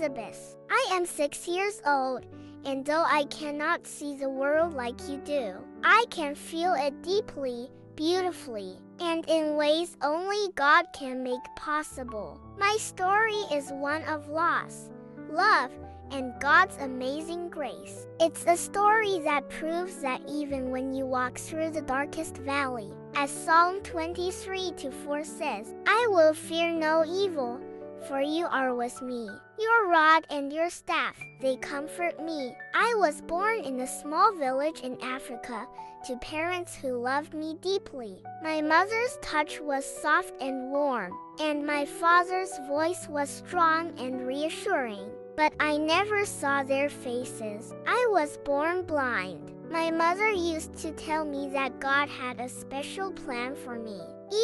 Elizabeth. I am 6 years old, and though I cannot see the world like you do, I can feel it deeply, beautifully, and in ways only God can make possible. My story is one of loss, love, and God's amazing grace. It's a story that proves that even when you walk through the darkest valley, as Psalm 23:4 says, I will fear no evil, for you are with me. Your rod and your staff, they comfort me. I was born in a small village in Africa to parents who loved me deeply. My mother's touch was soft and warm, and my father's voice was strong and reassuring. But I never saw their faces. I was born blind. My mother used to tell me that God had a special plan for me.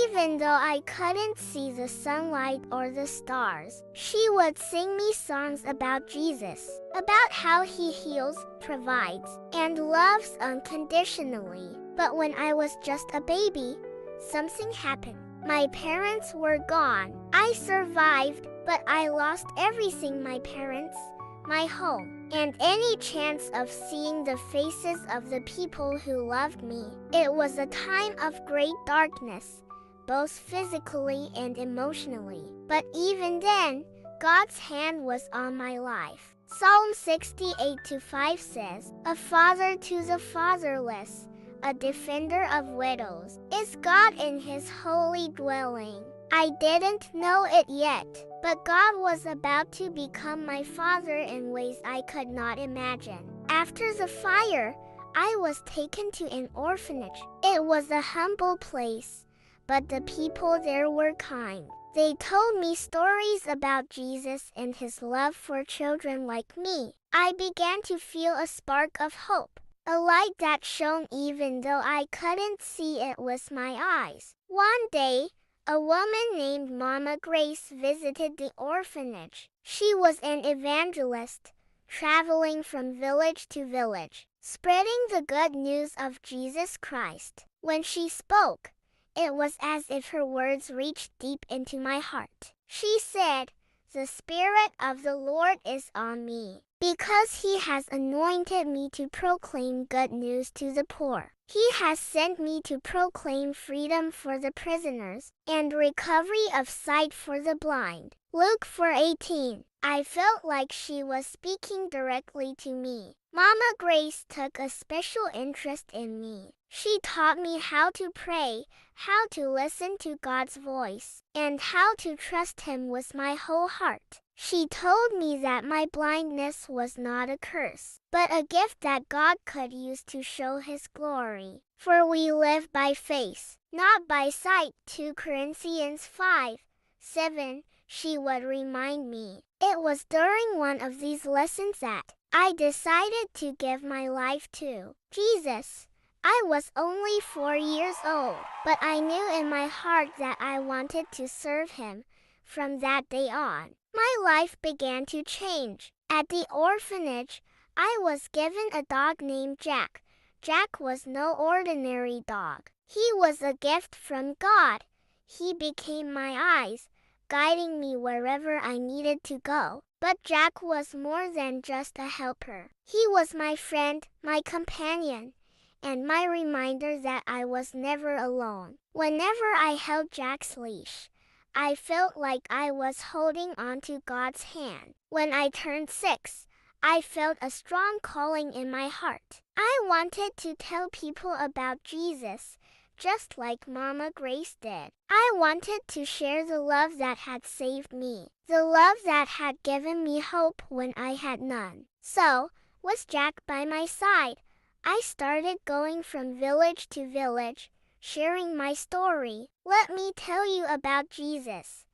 Even though I couldn't see the sunlight or the stars, she would sing me songs about Jesus, about how he heals, provides, and loves unconditionally. But when I was just a baby, something happened. My parents were gone. I survived, but I lost everything: my parents, my home, and any chance of seeing the faces of the people who loved me. It was a time of great darkness, both physically and emotionally. But even then, God's hand was on my life. Psalm 68:5 says, A father to the fatherless, a defender of widows, is God in his holy dwelling. I didn't know it yet, but God was about to become my father in ways I could not imagine. After the fire, I was taken to an orphanage. It was a humble place, but the people there were kind. They told me stories about Jesus and his love for children like me. I began to feel a spark of hope, a light that shone even though I couldn't see it with my eyes. One day, a woman named Mama Grace visited the orphanage. She was an evangelist, traveling from village to village, spreading the good news of Jesus Christ. When she spoke, it was as if her words reached deep into my heart. She said, The Spirit of the Lord is on me, because he has anointed me to proclaim good news to the poor. He has sent me to proclaim freedom for the prisoners and recovery of sight for the blind. Luke 4:18. I felt like she was speaking directly to me. Mama Grace took a special interest in me. She taught me how to pray, how to listen to God's voice, and how to trust him with my whole heart. She told me that my blindness was not a curse, but a gift that God could use to show his glory. For we live by faith, not by sight. 2 Corinthians 5:7. She would remind me. It was during one of these lessons that I decided to give my life to Jesus. I was only 4 years old, but I knew in my heart that I wanted to serve him. From that day on, my life began to change. At the orphanage, I was given a dog named Jack. Jack was no ordinary dog. He was a gift from God. He became my eyes, guiding me wherever I needed to go. But Jack was more than just a helper. He was my friend, my companion, and my reminder that I was never alone. Whenever I held Jack's leash, I felt like I was holding onto God's hand. When I turned 6, I felt a strong calling in my heart. I wanted to tell people about Jesus, just like Mama Grace did. I wanted to share the love that had saved me, the love that had given me hope when I had none. So, with Jack by my side, I started going from village to village, sharing my story. Let me tell you about Jesus,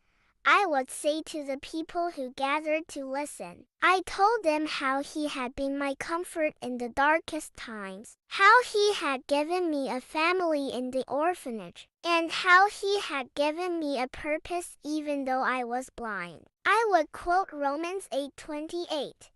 I would say to the people who gathered to listen. I told them how he had been my comfort in the darkest times, how he had given me a family in the orphanage, and how he had given me a purpose even though I was blind. I would quote Romans 8:28.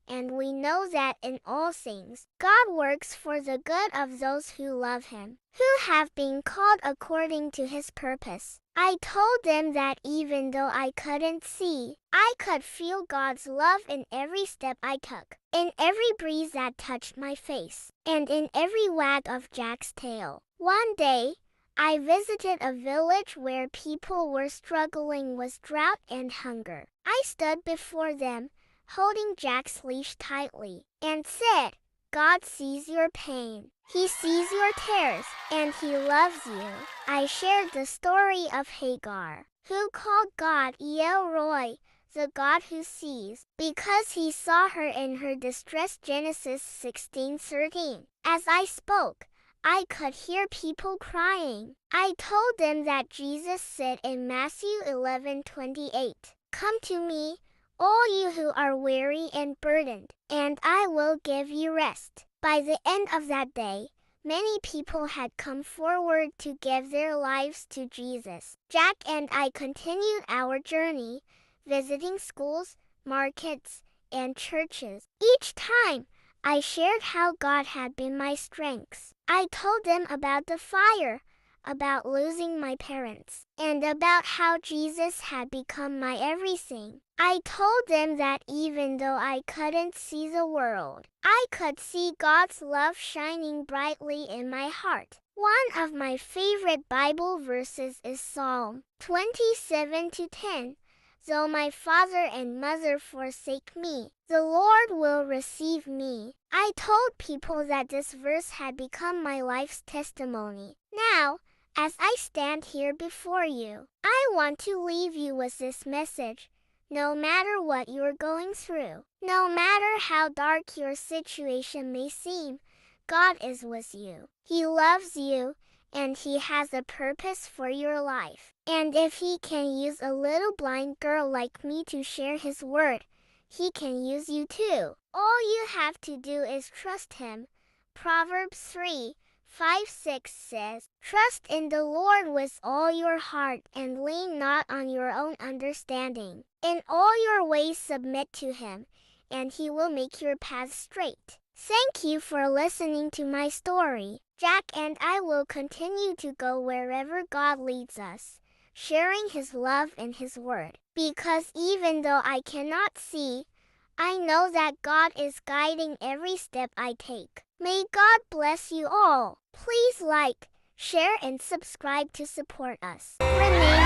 and we know that in all things, God works for the good of those who love Him, who have been called according to His purpose. I told them that even though I couldn't see, I could feel God's love in every step I took, in every breeze that touched my face, and in every wag of Jack's tail. One day, I visited a village where people were struggling with drought and hunger. I stood before them, holding Jack's leash tightly, and said, God sees your pain. He sees your tears, and He loves you. I shared the story of Hagar, who called God El Roi, the God who sees, because He saw her in her distress. Genesis 16:13. As I spoke, I could hear people crying. I told them that Jesus said in Matthew 11:28, Come to me, all you who are weary and burdened, and I will give you rest. By the end of that day, many people had come forward to give their lives to Jesus. Jack and I continued our journey, visiting schools, markets, and churches. Each time, I shared how God had been my strength. I told them about the fire, about losing my parents, and about how Jesus had become my everything. I told them that even though I couldn't see the world, I could see God's love shining brightly in my heart. One of my favorite Bible verses is Psalm 27:10. Though my father and mother forsake me, the Lord will receive me. I told people that this verse had become my life's testimony. Now, as I stand here before you, I want to leave you with this message. No matter what you're going through, no matter how dark your situation may seem, God is with you. He loves you, and He has a purpose for your life. And if He can use a little blind girl like me to share His word, He can use you too. All you have to do is trust Him. Proverbs 3:5-6 says, Trust in the Lord with all your heart and lean not on your own understanding. In all your ways submit to Him, and He will make your path straight. Thank you for listening to my story. Jack and I will continue to go wherever God leads us, sharing His love and His word. Because even though I cannot see, I know that God is guiding every step I take. May God bless you all. Please like, share, and subscribe to support us. Renee